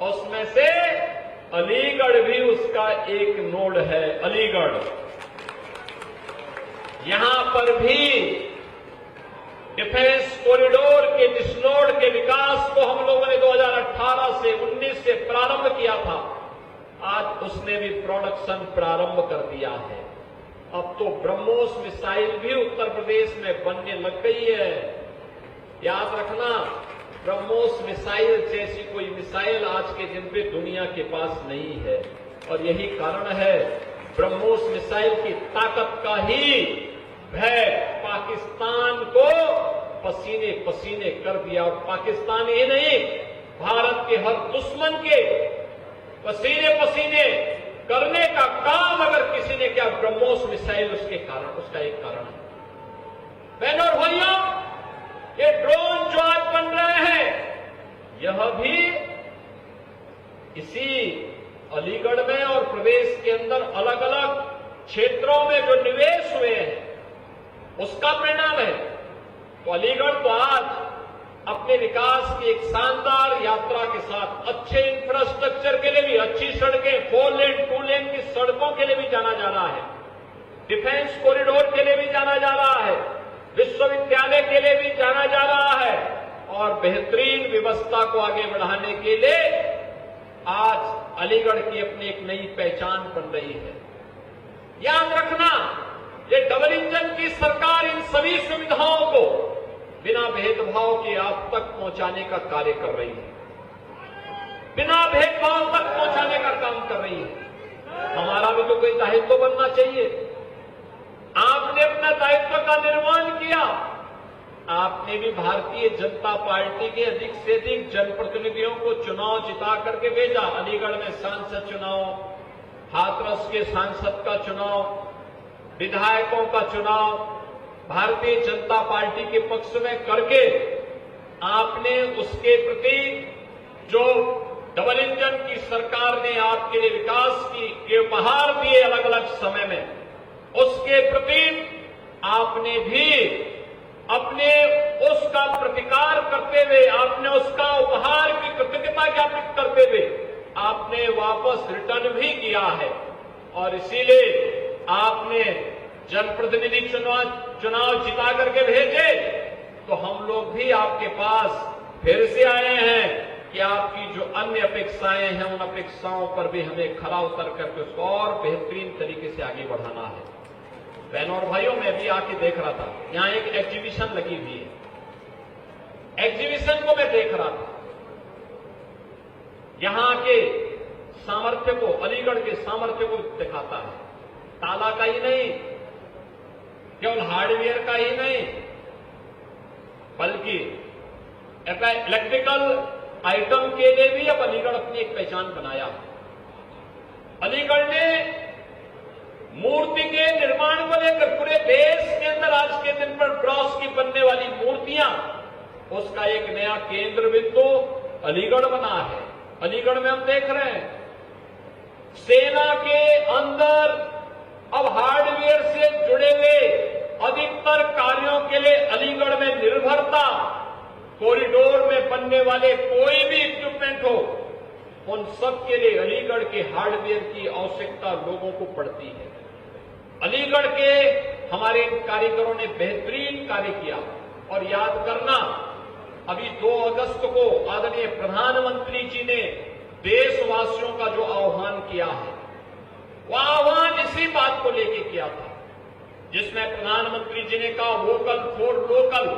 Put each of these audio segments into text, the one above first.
उसमें से अलीगढ़ भी उसका एक नोड है। अलीगढ़, यहां पर भी डिफेंस कॉरिडोर के डिसनोड के विकास को हम लोगों ने 2018 से 19 से प्रारंभ किया था। आज उसने भी प्रोडक्शन प्रारंभ कर दिया है। अब तो ब्रह्मोस मिसाइल भी उत्तर प्रदेश में बनने लग गई है। याद रखना, ब्रह्मोस मिसाइल जैसी कोई मिसाइल आज के दिन पे दुनिया के पास नहीं है। और यही कारण है, ब्रह्मोस मिसाइल की ताकत का ही भय पाकिस्तान को पसीने पसीने कर दिया। और पाकिस्तान ही नहीं, भारत के हर दुश्मन के पसीने पसीने करने का काम अगर किसी ने किया, ब्रह्मोस मिसाइल उसके कारण, उसका एक कारण है। बहनों और भाइयों, ये ड्रोन जो आज बन रहे हैं, यह भी इसी अलीगढ़ में और प्रदेश के अंदर अलग अलग क्षेत्रों में जो निवेश हुए हैं उसका परिणाम है। तो अलीगढ़ तो आज अपने विकास की एक शानदार यात्रा के साथ अच्छे इंफ्रास्ट्रक्चर के लिए भी, अच्छी सड़कें, 4 लेन 2 लेन की सड़कों के लिए भी जाना जा रहा है, डिफेंस कॉरिडोर के लिए भी जाना जा रहा है, विश्वविद्यालय के लिए भी जाना जा रहा है और बेहतरीन व्यवस्था को आगे बढ़ाने के लिए आज अलीगढ़ की अपनी एक नई पहचान बन रही है। याद रखना, ये डबल इंजन की सरकार इन सभी सुविधाओं को बिना भेदभाव के आप तक पहुंचाने का कार्य कर रही है, बिना भेदभाव तक पहुंचाने का काम कर रही है। हमारा भी तो कोई दायित्व बनना चाहिए। आपने अपना दायित्व का निर्वहन किया। आपने भी भारतीय जनता पार्टी के अधिक से अधिक जनप्रतिनिधियों को चुनाव जिता करके भेजा। अलीगढ़ में सांसद चुनाव, हाथरस के सांसद का चुनाव, विधायकों का चुनाव भारतीय जनता पार्टी के पक्ष में करके आपने उसके प्रति जो डबल इंजन की सरकार ने आपके लिए विकास के उपहार दिए अलग अलग समय में, उसके प्रति आपने भी अपने उसका प्रतिकार करते हुए, आपने उसका उपहार की कृतज्ञता ज्ञापित करते हुए आपने वापस रिटर्न भी किया है। और इसीलिए आपने जनप्रतिनिधि चुनाव जिता करके भेजे, तो हम लोग भी आपके पास फिर से आए हैं कि आपकी जो अन्य अपेक्षाएं हैं, उन अपेक्षाओं पर भी हमें खरा उतर करके उसको और बेहतरीन तरीके से आगे बढ़ाना है। बहनों और भाइयों, मैं भी आके देख रहा था, यहां एक एग्जीबिशन लगी हुई है। एग्जीबिशन को मैं देख रहा था, यहां के सामर्थ्य को, अलीगढ़ के सामर्थ्य को दिखाता है। ताला का ही नहीं, केवल हार्डवेयर का ही नहीं, बल्कि इलेक्ट्रिकल आइटम के लिए भी अब अलीगढ़ अपनी एक पहचान बनाया। अलीगढ़ ने मूर्ति के निर्माण को लेकर पूरे देश के अंदर आज के दिन पर ब्रॉन्ज की बनने वाली मूर्तियां, उसका एक नया केंद्र बिंदु अलीगढ़ बना है। अलीगढ़ में हम देख रहे हैं, सेना के अंदर अब हार्डवेयर से जुड़े हुए अधिकतर कार्यों के लिए अलीगढ़ में निर्भरता, कॉरिडोर में बनने वाले कोई भी इक्विपमेंट हो, उन सब के लिए अलीगढ़ के हार्डवेयर की आवश्यकता लोगों को पड़ती है। अलीगढ़ के हमारे इन कारीगरों ने बेहतरीन कार्य किया। और याद करना, अभी 2 अगस्त को आदरणीय प्रधानमंत्री जी ने देशवासियों का जो आह्वान किया है, वह आह्वान इसी बात को लेकर किया था, जिसमें प्रधानमंत्री जी ने कहा vocal for local.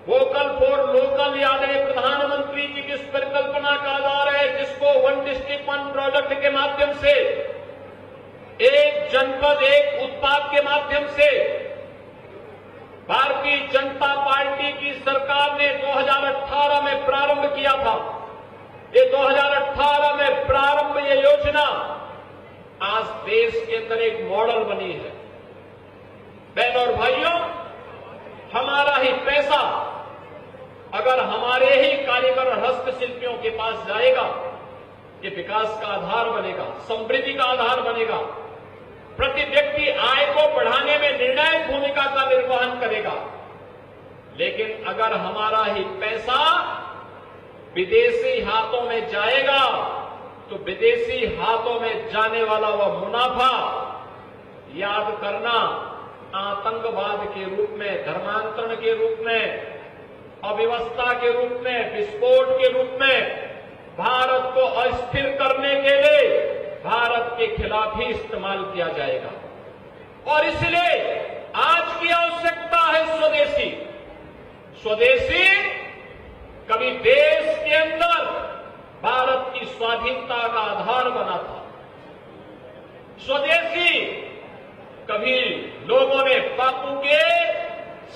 Vocal for local आदरणीय प्रधानमंत्री जी की इस परिकल्पना का आधार है, जिसको 1 डिस्ट्रिक्ट 1 प्रोडक्ट के माध्यम से, एक जनपद एक उत्पाद के माध्यम से भारतीय जनता पार्टी की सरकार ने 2018 में प्रारंभ किया था। ये 2018 में प्रारंभ ये योजना आज देश के अंदर एक मॉडल बनी है। बहनों और भाइयों, हमारा ही पैसा अगर हमारे ही कारीगर और हस्तशिल्पियों के पास जाएगा, ये विकास का आधार बनेगा, समृद्धि का आधार बनेगा, प्रति व्यक्ति आय को बढ़ाने में निर्णायक भूमिका का निर्वहन करेगा। लेकिन अगर हमारा ही पैसा विदेशी हाथों में जाएगा तो विदेशी हाथों में जाने वाला वह मुनाफा याद करना आतंकवाद के रूप में, धर्मांतरण के रूप में, अव्यवस्था के रूप में, विस्फोट के रूप में भारत को अस्थिर करने के लिए भारत के खिलाफ ही इस्तेमाल किया जाएगा। और इसलिए आज की आवश्यकता है स्वदेशी। स्वदेशी कभी देश के अंदर भारत की स्वाधीनता का आधार बना था। स्वदेशी कभी लोगों ने बापू के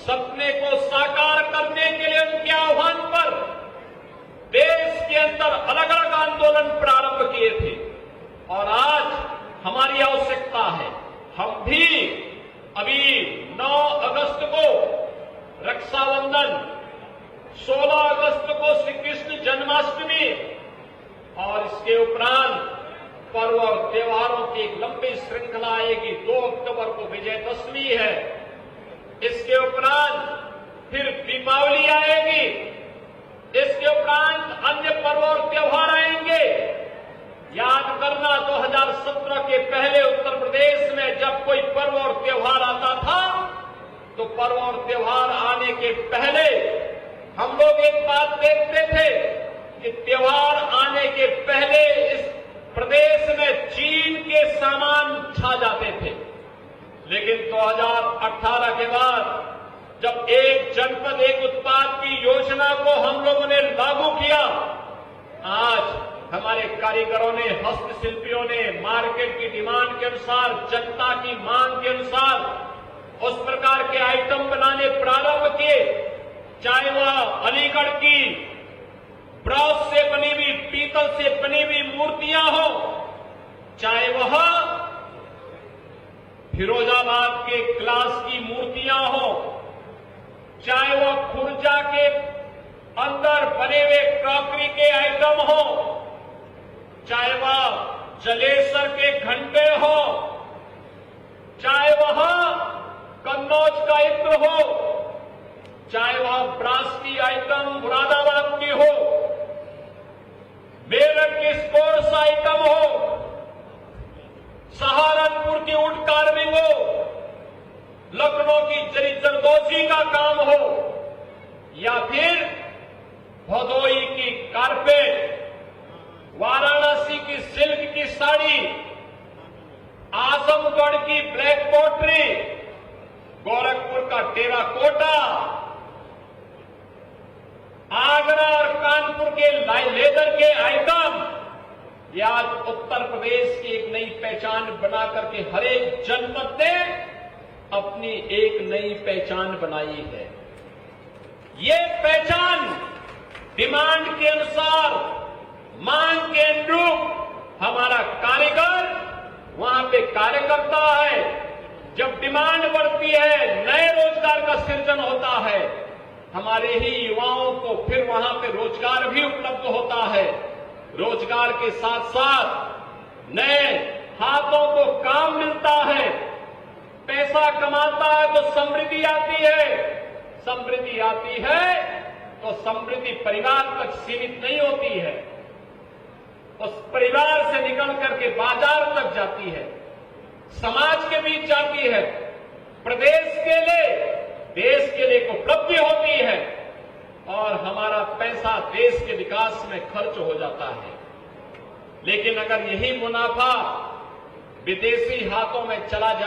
सपने को साकार करने के लिए उनके आह्वान पर देश के अंदर अलग अलग आंदोलन प्रारंभ किए थे। और आज हमारी आवश्यकता है, हम भी अभी 9 अगस्त को रक्षाबंधन, 16 अगस्त को श्री कृष्ण जन्माष्टमी और इसके उपरांत पर्व और त्योहारों की एक लंबी श्रृंखला आएगी। 2 अक्टूबर को विजयदशमी है, इसके उपरांत फिर दीपावली आएगी, इसके उपरांत अन्य पर्व और त्योहार आएंगे। याद करना 2017 के पहले उत्तर प्रदेश में जब कोई पर्व और त्योहार आता था तो पर्व और त्योहार आने के पहले हम लोग एक बात देखते थे कि त्योहार आने के पहले इस प्रदेश में चीन के सामान छा जाते थे। लेकिन 2018 के बाद जब एक जनपद एक उत्पाद की योजना को हम लोगों ने लागू किया, आज हमारे कारीगरों ने, हस्तशिल्पियों ने मार्केट की डिमांड के अनुसार, जनता की मांग के अनुसार उस प्रकार के आइटम बनाने प्रारंभ किए। चाहे वह अलीगढ़ की ब्रॉस से बनी हुई, पीतल से बनी हुई मूर्तियां हो, चाहे वह फिरोजाबाद के ग्लास की मूर्तियां हो, चाहे वह खुर्जा के अंदर बने हुए क्रॉकरी के आइटम हो, चाहे वह जलेसर के घंटे हो, चाहे वह कन्नौज का इत्र हो, चाहे वह ब्रास की आइटम मुरादाबाद की हो, मेरठ की स्पोर्ट्स आइटम हो, सहारनपुर की वुड कार्विंग हो, लखनऊ की जरी जरदोजी का काम हो, या फिर भदोई की कारपेट, वाराणसी की सिल्क की साड़ी, आजमगढ़ की ब्लैक पोट्री, गोरखपुर का टेराकोटा, आगरा और कानपुर के लेदर के आइटम, ये आज उत्तर प्रदेश की एक नई पहचान बना करके हर एक जनपद ने अपनी एक नई पहचान बनाई है। ये पहचान डिमांड के अनुसार, मांग के अनुरूप हमारा कारीगर वहां पे कार्य करता है। जब डिमांड बढ़ती है, नए रोजगार का सृजन होता है, हमारे ही युवाओं को फिर वहां पे रोजगार भी उपलब्ध होता है। रोजगार के साथ साथ नए हाथों को काम मिलता है, पैसा कमाता है तो समृद्धि आती है। समृद्धि आती है तो समृद्धि परिवार तक सीमित नहीं होती है, उस परिवार से निकल करके बाजार तक जाती है, समाज के बीच जाती है, प्रदेश के लिए, देश के लिए एक उपलब्धि होती है और हमारा पैसा देश के विकास में खर्च हो जाता है। लेकिन अगर यही मुनाफा विदेशी हाथों में चला जाए